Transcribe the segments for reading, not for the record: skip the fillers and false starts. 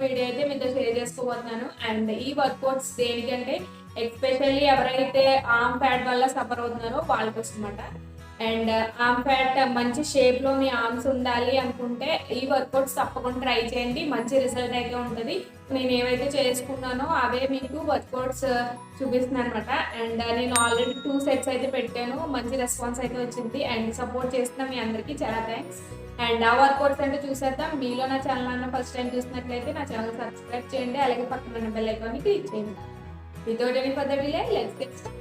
Video అయితే మీతో share చేసుకోబోతున్నాను. అండ్ ఈ వర్కౌట్స్ దేనికంటే ఎస్పెషల్లీ ఎవరైతే ఆర్మ్ ఫ్యాట్ వల్ల సఫర్ అవుతున్నారో వాళ్ళ కోసం అన్నమాట. అండ్ ఆర్మ్ ఫ్యాట్ మంచి షేప్ లో మీ ఆర్మ్స్ ఉండాలి అనుకుంటే ఈ వర్కౌట్స్ తప్పకుండా ట్రై చేయండి. మంచి రిజల్ట్ అయితే ఉంటుంది. నేను ఏవైతే చేసుకున్నానో అవే మీకు వర్కౌట్స్ చూపిస్తున్నాను అనమాట. అండ్ నేను ఆల్రెడీ 2 సెట్స్ అయితే పెట్టాను. మంచి రెస్పాన్స్ అయితే వచ్చింది. అండ్ సపోర్ట్ చేస్తున్న మీ అందరికీ చాలా థ్యాంక్స్. అండ్ ఆ వర్కౌట్స్ అంటే చూసేద్దాం. మీలో నా ఛానల్ అన్న ఫస్ట్ టైం చూసినట్లయితే నా ఛానల్ సబ్స్క్రైబ్ చేయండి. అలాగే పక్కన ఉన్న బెల్ ఐకాన్ని క్లిక్ చేయండి. Without any further delay let's get started.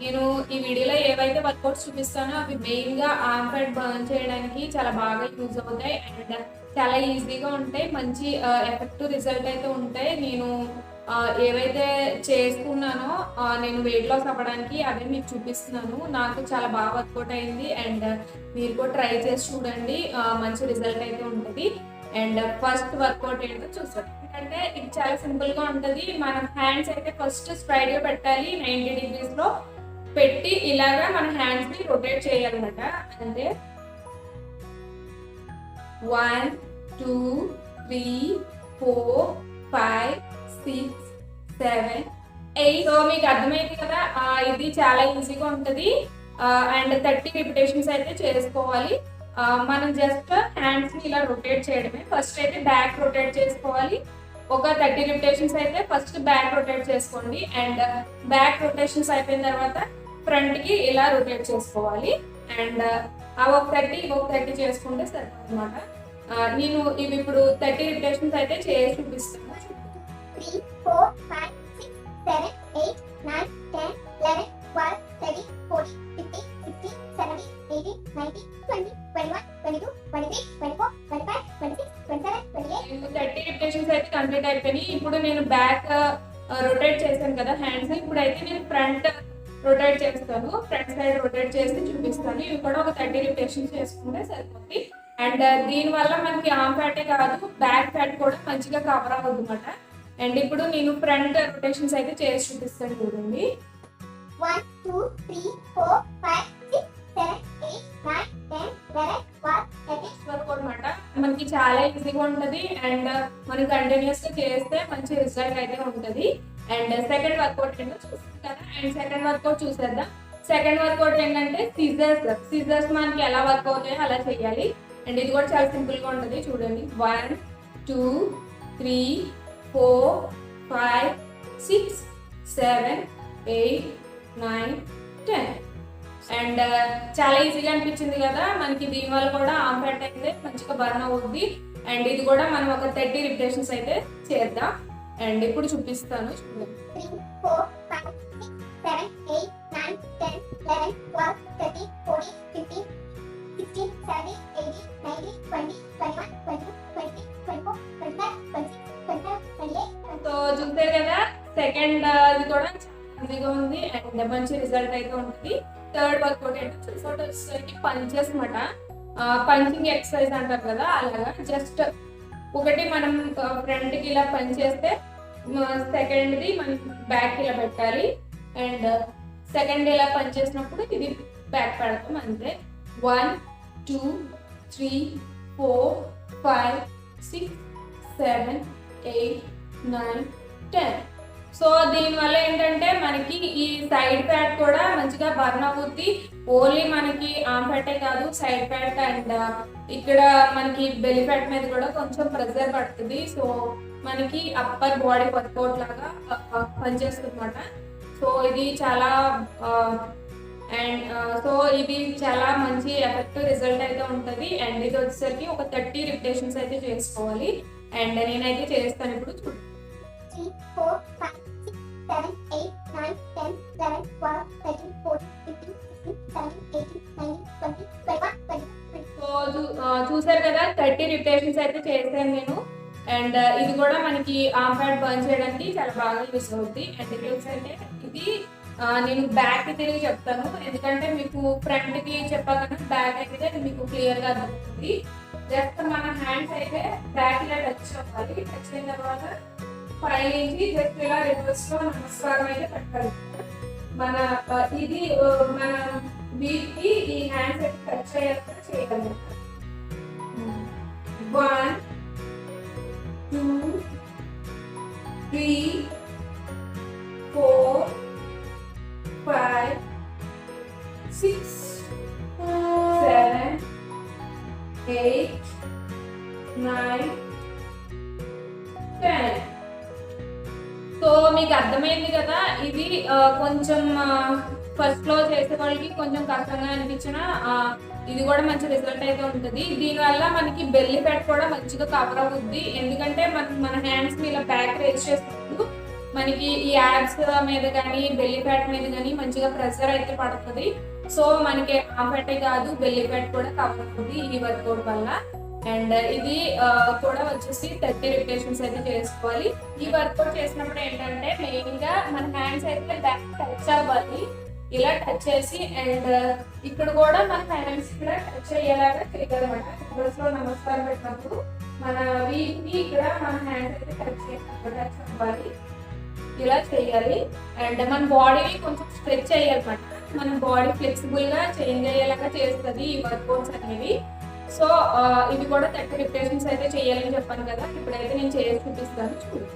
నేను ఈ వీడియోలో ఏవైతే వర్కౌట్స్ చూపిస్తానో అవి మెయిన్ గా ఆర్మ్ ఫ్యాట్ బర్న్ చేయడానికి చాలా బాగా యూజ్ అవుతాయి. అండ్ చాలా ఈజీగా ఉంటాయి. మంచి ఎఫెక్టివ్ రిజల్ట్ అయితే ఉంటాయి. నేను ఏవైతే చేసుకున్నానో నేను వెయిట్ లాస్ అవ్వడానికి అవే మీకు చూపిస్తున్నాను. నాకు చాలా బాగా వర్కౌట్ అయింది. అండ్ మీరు కూడా ట్రై చేసి చూడండి. మంచి రిజల్ట్ అయితే ఉంటుంది. అండ్ ఫస్ట్ వర్కౌట్ ఏంటో చూస్తాం. ఎందుకంటే ఇది చాలా సింపుల్ గా ఉంటుంది. మనం హ్యాండ్స్ అయితే ఫస్ట్ స్ట్రైట్ గా పెట్టాలి. 90 degrees లో పెట్టి ఇలాగా మన హ్యాండ్స్ ని రొటేట్ చేయాలన్నమాట. అంటే 1 2 3 4 5 6 7 8. సో మీకు అర్థమైంది కదా. ఇది చాలా ఈజీగా ఉంటుంది. అండ్ 30 రిపిటేషన్స్ అయితే చేసుకోవాలి. మనం జస్ట్ హ్యాండ్స్ ని ఇలా రొటేట్ చేయడమే. ఫస్ట్ అయితే బ్యాక్ రొటేట్ చేసుకోవాలి. ఒక 30 రిపిటేషన్స్ అయితే ఫస్ట్ బ్యాక్ రొటేట్ చేసుకోండి. అండ్ బ్యాక్ రొటేషన్స్ అయిపోయిన తర్వాత ఫ్రంట్ కి ఇలా రొటేట్ చేసుకోవాలి. అండ్ ఒక 30 చేసుకుంటే సరిపోతుంది అనమాట. నేను ఇవి ఇప్పుడు 30 రిపిటేషన్స్ అయితే చేసి చూపిస్తాను. 3 4 5 6 7 8 9 10 11 12 13 14 15 16 17 18 19 20 21 22 23 24 25 26 27 28. 30 రిపిటేషన్స్ అయితే కంప్లీట్ అయిపోయినాయి. ఇప్పుడు నేను బ్యాక్ రొటేట్ చేశాను కదా హ్యాండ్స్. ఇప్పుడు అయితే నేను ఫ్రంట్ రొటేట్ చేస్తాను. ఫ్రంట్ సైడ్ రొటేట్ చేసి చూపిస్తాను. ఇవి కూడా ఒక 30 రిపిటేషన్స్ చేసుకుంటే సరిపోతుంది. అండ్ దీని వల్ల మనకి ఆర్మ్ ఫ్యాటే కాదు బ్యాక్ ఫ్యాట్ కూడా మంచిగా కవర్ అవ్వదు అనమాట. అండ్ ఇప్పుడు నేను ఫ్రంట్ రొటేషన్స్ అయితే చేసి చూపిస్తాను. చూడండి 1 2 3 4 5 6 7 8 9 10 11 12 13 వరకు అనమాట. మనకి చాలా ఈజీగా ఉంటుంది. అండ్ మనం కంటిన్యూస్ గా చేస్తే మంచి రిజల్ట్ అయితే ఉంటుంది. అండ్ సెకండ్ వర్కౌట్ ఏంటో చూసుకుంటారా. అండ్ సెకండ్ వర్కౌట్ చూసేద్దాం. సెకండ్ వర్కౌట్ ఏంటంటే సిజర్స్ మనకి ఎలా వర్క్ అవుతాయో అలా చేయాలి. అండ్ ఇది కూడా చాలా సింపుల్ గా ఉంటుంది. చూడండి 1 2 3 4 5 6 7 8 9 10. అండ్ చాలా ఈజీగా అనిపించింది కదా మనకి. దీనివల్ల కూడా ఆర్మ్ ఫ్యాట్ అయితే మంచిగా బర్న్ అవుద్ది. అండ్ ఇది కూడా మనం ఒక 30 రిపిటేషన్స్ అయితే చేద్దాం. అండ్ ఇప్పుడు చూపిస్తాను. 3 4 5 6 7 8 9 10 11 12 13 14 15 16 17 18 19 20 21 22 23 24 25 26 27 28. సో చూసారు కదా సెకండ్ ఇది కూడా ఈజీగా ఉంది. అండ్ మంచి రిజల్ట్ అయితే ఉంటుంది. థర్డ్ వర్కౌట్ ఏంటో వచ్చేసరికి పంచెస్ అనమాట. పంచింగ్ ఎక్సర్సైజ్ అంటారు కదా అలాగా. జస్ట్ ఒకటి మనం ఫ్రంట్ కి ఇలా పంచ్ చేస్తే సెకండ్ది మనం బ్యాక్ ఇలా పెట్టాలి. అండ్ సెకండ్ ఇలా పంచ్ చేసినప్పుడు ఇది బ్యాక్ పెడతాం అంతే. 1 2 3 4 5 6 7 8 9 10. సో దీనివల్ల ఏంటంటే మనకి ఈ సైడ్ ఫ్యాట్ కూడా మంచిగా బర్న్ అవుద్ది. ఓన్లీ మనకి ఆర్మ్ ఫ్యాటే కాదు సైడ్ ఫ్యాట్ అండ్ ఇక్కడ మనకి బెల్లీ ఫ్యాట్ మీద కూడా కొంచెం ప్రెషర్ పడుతుంది. సో మనకి అప్పర్ బాడీ వర్కౌట్ లాగా పనిచేస్తుంది అనమాట. సో ఇది చాలా ఇది చాలా మంచి ఎఫెక్టివ్ రిజల్ట్ అయితే ఉంటుంది. అండ్ ఇది వచ్చేసరికి ఒక 30 రిపిటేషన్స్ అయితే చేసుకోవాలి. అండ్ నేనైతే చేస్తాను ఇప్పుడు. 3 4 5 6 7 8 9 10 11 12 13 14 15 16 17 18 19 20 21 22. సో చూసారు కదా 30 రిపిటేషన్స్ అయితే చేశాను నేను. అండ్ ఇది కూడా మనకి ఆర్మ్ ఫ్యాట్ బర్న్ చేయడానికి చాలా బాగా యూస్ అవుతుంది. అండ్ రివ్యూస్ అంటే ఇది నేను బ్యాక్ తిరిగి చెప్తాను. ఎందుకంటే మీకు ఫ్రంట్ కి చెప్పాకన్నా బ్యాక్ అయితే మీకు క్లియర్ గా అర్థమవుతుంది. జస్ట్ మన హ్యాండ్స్ అయితే బ్యాక్ ఇలా టచ్ అవ్వాలి. టచ్ అయిన తర్వాత పైనుంచి జస్ట్ ఇలా రివర్స్ లో నమస్కారం అయితే పెట్టాలి. మన ఇది మన వీటికి ఈ హ్యాండ్స్ అయితే టచ్ అయ్యేలా చేయాలి. 1 2, 3, 4, 5, 6, 7, 8, 9, 10. సో మీకు అర్థమైంది కదా, ఇది కొంచెం ఫస్ట్ లో చేసే వాళ్ళకి కొంచెం కష్టంగా అనిపించిన ఇది కూడా మంచి రిజల్ట్ అయితే ఉంటుంది. దీనివల్ల మనకి బెల్లి ఫ్యాట్ కూడా మంచిగా కవర్ అవుతుంది. ఎందుకంటే మన హ్యాండ్స్ ఇలా బ్యాక్ రేస్ చేసినప్పుడు మనకి ఈ యాబ్స్ మీద కానీ బెల్లి ఫ్యాట్ మీద కానీ మంచిగా ప్రెషర్ అయితే పడుతుంది. సో మనకి ఆ ఫ్యాటే కాదు, బెల్లి ఫ్యాట్ కూడా కవర్ అవుతుంది ఈ వర్కౌట్ వల్ల. అండ్ ఇది కూడా వచ్చేసి 30 రిపిటేషన్స్ అయితే చేసుకోవాలి. ఈ వర్కౌట్ చేసినప్పుడు ఏంటంటే మెయిన్ గా మన హ్యాండ్స్ అయితే బ్యాక్ టచ్ అవ్వాలి. ఇలా టచ్ చేసి అండ్ ఇక్కడ కూడా మన హ్యాండ్స్ ఇక్కడ టచ్ అయ్యేలాగా చేయాలన్నమాట. డ్రెస్ లో నమస్కారం పెట్టినప్పుడు మన వీటిని ఇక్కడ మన హ్యాండ్స్ అయితే టచ్ అవ్వాలి. ఇలా చేయాలి. అండ్ మన బాడీని కొంచెం స్ట్రెచ్ అయ్యాలన్నమాట. మన బాడీ ఫ్లెక్సిబుల్ గా చేంజ్ అయ్యేలాగా చేస్తుంది ఈ వర్కౌట్స్ అనేవి. సో ఇది కూడా 30 రిపిటేషన్స్ అయితే చేయాలని చెప్పాను కదా, ఇప్పుడైతే నేను చేసి చూపిస్తాను చూడు.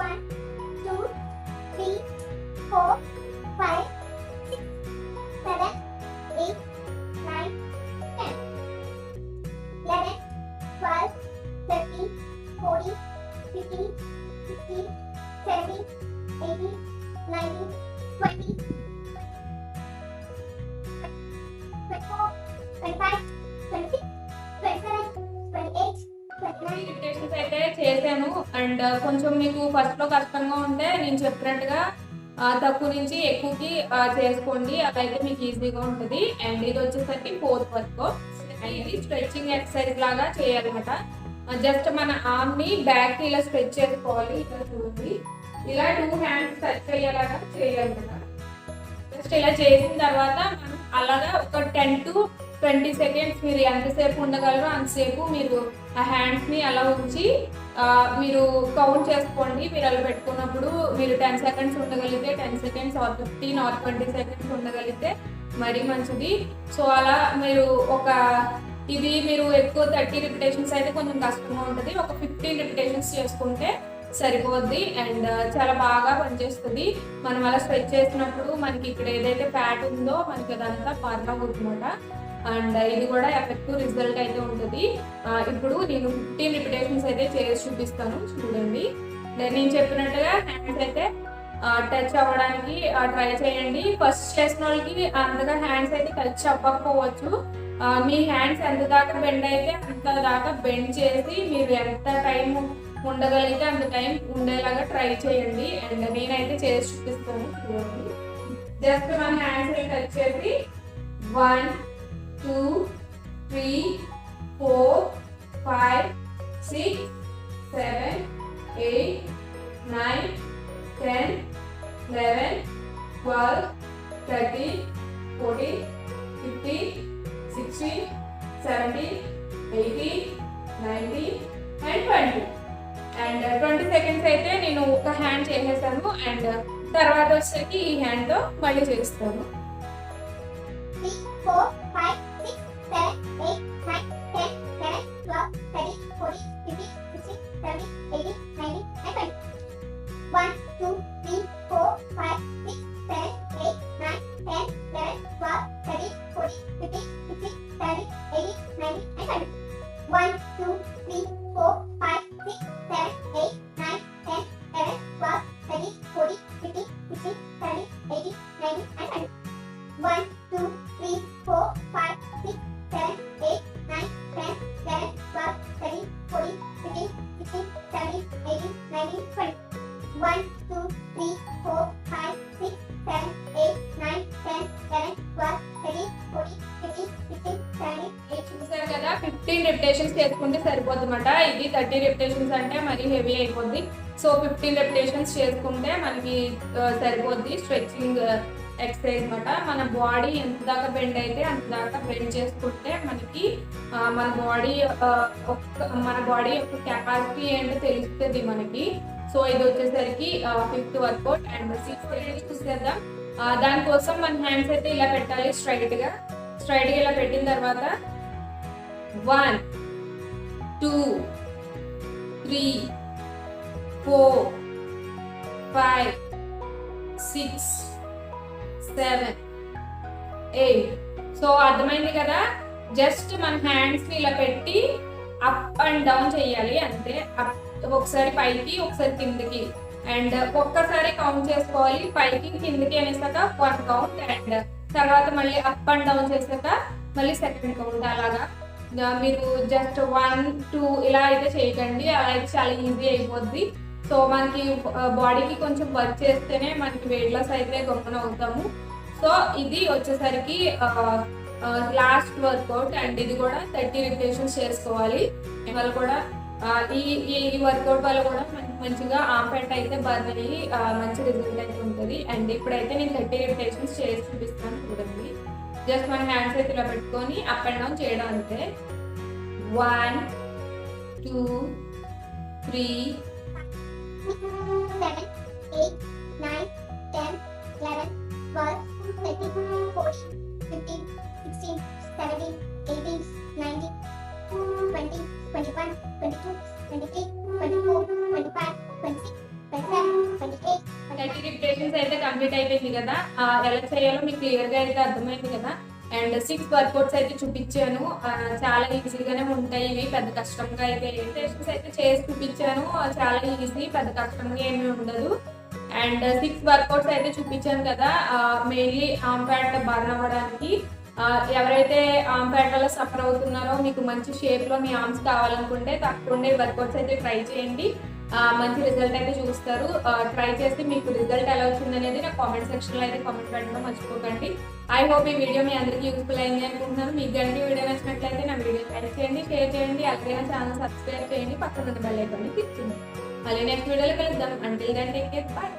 1, 2, 3, 4, 5, 6, 7, 8, 9, 10, 11, 12, 13, 14, 15, 16, 17, 18, 19, 20, 24, 25, 26, 27, 28, 29. రిపిటేషన్స్ అయితే చేశాను. అండ్ కొంచెం మీకు ఫస్ట్ లో కష్టంగా ఉంటే నేను చెప్పినట్టుగా తక్కువ నుంచి ఎక్కువకి చేసుకోండి, అదైతే మీకు ఈజీగా ఉంటుంది. అండ్ ఇది వచ్చేసరికి 4th వర్కౌట్. ఇది స్ట్రెచ్చింగ్ ఎక్సర్సైజ్ లాగా చేయాలన్నమాట. జస్ట్ మన ఆర్మ్ ని బ్యాక్ ఇలా స్ట్రెచ్ చేసుకోవాలి. ఇక్కడ చూడండి, ఇలా 2 హ్యాండ్స్ టచ్ అయ్యేలాగా చేయాలన్నమాట. జస్ట్ ఇలా చేసిన తర్వాత మనం అలాగా ఒక 10 to 20 సెకండ్స్ మీరు ఎంతసేపు ఉండగలరో అంతసేపు మీరు ఆ హ్యాండ్స్ ని అలా ఉంచి మీరు కౌంట్ చేసుకోండి. మీరు అలా పెట్టుకున్నప్పుడు మీరు 10 సెకండ్స్ ఉండగలిగితే 10 సెకండ్స్ ఆర్ 15 ఆర్ 20 సెకండ్స్ ఉండగలిగితే మరీ మంచిది. సో అలా మీరు ఇది మీరు ఎక్కువ 30 రిపిటేషన్స్ అయితే కొంచెం కష్టంగా ఉంటుంది. ఒక 15 రిపిటేషన్స్ చేసుకుంటే సరిపోద్ది. అండ్ చాలా బాగా పనిచేస్తుంది. మనం అలా స్ట్రెచ్ చేసినప్పుడు మనకి ఇక్కడ ఏదైతే ఫ్యాట్ ఉందో మనకి అదంతా బర్న్ అవుతుందన్నమాట. అండ్ ఇది కూడా ఎఫెక్టివ్ రిజల్ట్ అయితే ఉంటుంది. ఇప్పుడు నేను 15 రిపిటేషన్స్ అయితే చేసి చూపిస్తాను చూడండి. నేను చెప్పినట్టుగా హ్యాండ్స్ అయితే టచ్ అవ్వడానికి ట్రై చేయండి. ఫస్ట్ చేసిన వాళ్ళకి అంతగా హ్యాండ్స్ అయితే టచ్ అవ్వకపోవచ్చు. మీ హ్యాండ్స్ ఎంత దాకా బెండ్ అయితే అంత దాకా బెండ్ చేసి మీరు ఎంత టైం ఉండగలిగితే అంత టైం ఉండేలాగా ట్రై చేయండి. అండ్ నేనైతే చేసి చూపిస్తాను చూడండి. జస్ట్ మన హ్యాండ్స్ టచ్ చేసి 1, 2, 3, 4, 5, 6, 7, 8, 9, 10, 11, 12, 13, 14, 15, 16, 17, 18, 19 and 20. అండ్ 20 సెకండ్స్ అయితే నేను ఒక హ్యాండ్ చేసేసాను. అండ్ తర్వాత వచ్చేసరికి ఈ హ్యాండ్ తో మళ్ళీ చేస్తాను. 3, 4, 5, 6, 7, 8, 9, 10, 11, 12, 13, 14, 15, 16, 17, 18, 19 and 20. 1, 2, 3, 4, 5, 6, 7, 8, 9, 10, 11, 12, 13, 14, 15, 16, 17, 18, 19 and 20. 1, 2, 3, 4, 5, 6, 7, 8, 9, 10, 11, 12, 13, 14, 15, 16, 17, 18, 19 and 20. 1, 2, 3, 4, 5, 6, 7, 8, 9, 10, 11, 12, 13, 14, 15, 16, 17, 18, 19, 20. 1, 2, 3, 4, 5, 6, 7, 8, 9, 10, 11, 12, 13, 14, 15, 16, 17, 18. చూసారు కదా, 15 రిపిటేషన్స్ చేసుకుంటే సరిపోతుందన్నమాట. ఇది 30 రిపిటేషన్స్ అంటే మరీ హెవీ అయిపోద్ది. సో 15 రిపిటేషన్స్ చేసుకుంటే మనకి సరిపోద్ది. స్ట్రెచ్చింగ్ ఎక్సర్సైజ్ అనమాట. మన బాడీ ఎంత దాకా బెండ్ అయితే అంత దాకా బెండ్ చేసుకుంటే మనకి మన బాడీ యొక్క కెపాసిటీ ఏంటో తెలుస్తుంది మనకి. సో ఇది వచ్చేసరికి 5th వర్కౌట్. అండ్ 6th చూసేద్దాం. దానికోసం మన హ్యాండ్స్ అయితే ఇలా పెట్టాలి స్ట్రైట్ గా ఇలా పెట్టిన తర్వాత 1, 2 3 4 5 6 7 8. సో అర్థమైంది కదా, జస్ట్ మన హ్యాండ్స్ ని ఇలా పెట్టి అప్ అండ్ డౌన్ చేయాలి అంతే. ఒకసారి పైకి ఒకసారి కిందకి, అండ్ ఒక్కసారి కౌంట్ చేసుకోవాలి. పైకి కిందకి అనేసాక 1 కౌంట్, అండ్ తర్వాత మళ్ళీ అప్ అండ్ డౌన్ చేసాక మళ్ళీ సెకండ్ కౌంట్. అలాగా మీరు జస్ట్ 1 2 ఇలా అయితే చేయకండి, అలా అయితే చాలా ఈజీ అయిపోద్ది. సో మనకి బాడీకి కొంచెం వర్క్ చేస్తేనే మనకి వెయిట్ లాస్ అయితే గొప్పన అవుతాము. సో ఇది వచ్చేసరికి లాస్ట్ వర్కౌట్, అండ్ ఇది కూడా 30 రిపిటేషన్స్ చేసుకోవాలి. ఇవాళ కూడా ఈ వర్కౌట్ వల్ల కూడా మంచిగా ఆర్మ్ ఫ్యాట్ అయితే బర్న్ అయ్యి మంచి రిజల్ట్ అయితే ఉంటుంది. అండ్ ఇప్పుడైతే నేను 30 రిపిటేషన్స్ చేసి చూపిస్తాను చూడండి. జస్ట్ మన హ్యాండ్స్ అయితే ఇలా పెట్టుకొని అప్ అండ్ డౌన్ చేయడం అంతే. 1 2 3 7 8 9 10 11 12 13 14 15 16 17 18 19 20 21 22 23 24 25 26 27 28. 30 రిపిటేషన్స్ అయితే కంప్లీట్ అయిపోయింది కదా. ఎలా చేయాలో మీకు క్లియర్ గా అయితే అర్థమైంది కదా. అండ్ 6 వర్కౌట్స్ అయితే చూపించాను, చాలా ఈజీగానే ఉంటాయి ఇవి, పెద్ద కష్టంగా అయితే రిపిటేషన్స్ అయితే చేసి చూపించాను, చాలా ఈజీ, పెద్ద కష్టంగా ఏమీ ఉండదు. అండ్ 6 వర్కౌట్స్ అయితే చూపించాను కదా, మెయిన్లీ ఆర్మ్ ఫ్యాట్ బర్న్ అవ్వడానికి. ఎవరైతే ఆర్మ్ ఫ్యాట్ వల్ల సఫర్ అవుతున్నారో, మీకు మంచి షేప్ లో మీ ఆర్మ్స్ కావాలనుకుంటే తప్పకుండా వర్కౌట్స్ అయితే ట్రై చేయండి, మంచి రిజల్ట్ అయితే చూస్తారు. ట్రై చేసి మీకు రిజల్ట్ ఎలా వచ్చింది అనేది నా కామెంట్ సెక్షన్ లో అయితే కామెంట్ పెట్టడం మర్చిపోకండి. ఐ హోప్ ఈ వీడియో మీ అందరికీ యూస్ఫుల్ అయింది అనుకుంటున్నాను. మీకు గంట వీడియో నచ్చినట్లయితే నా వీడియో లైక్ చేయండి, షేర్ చేయండి, అలాగే నా ఛానల్ సబ్స్క్రైబ్ చేయండి, పక్కన ఉన్న బెల్ ఐకాన్ ని క్లిక్ చేయండి. మళ్ళీ నెక్స్ట్ వీడియోలో కలుద్దాం. Until then take care, by.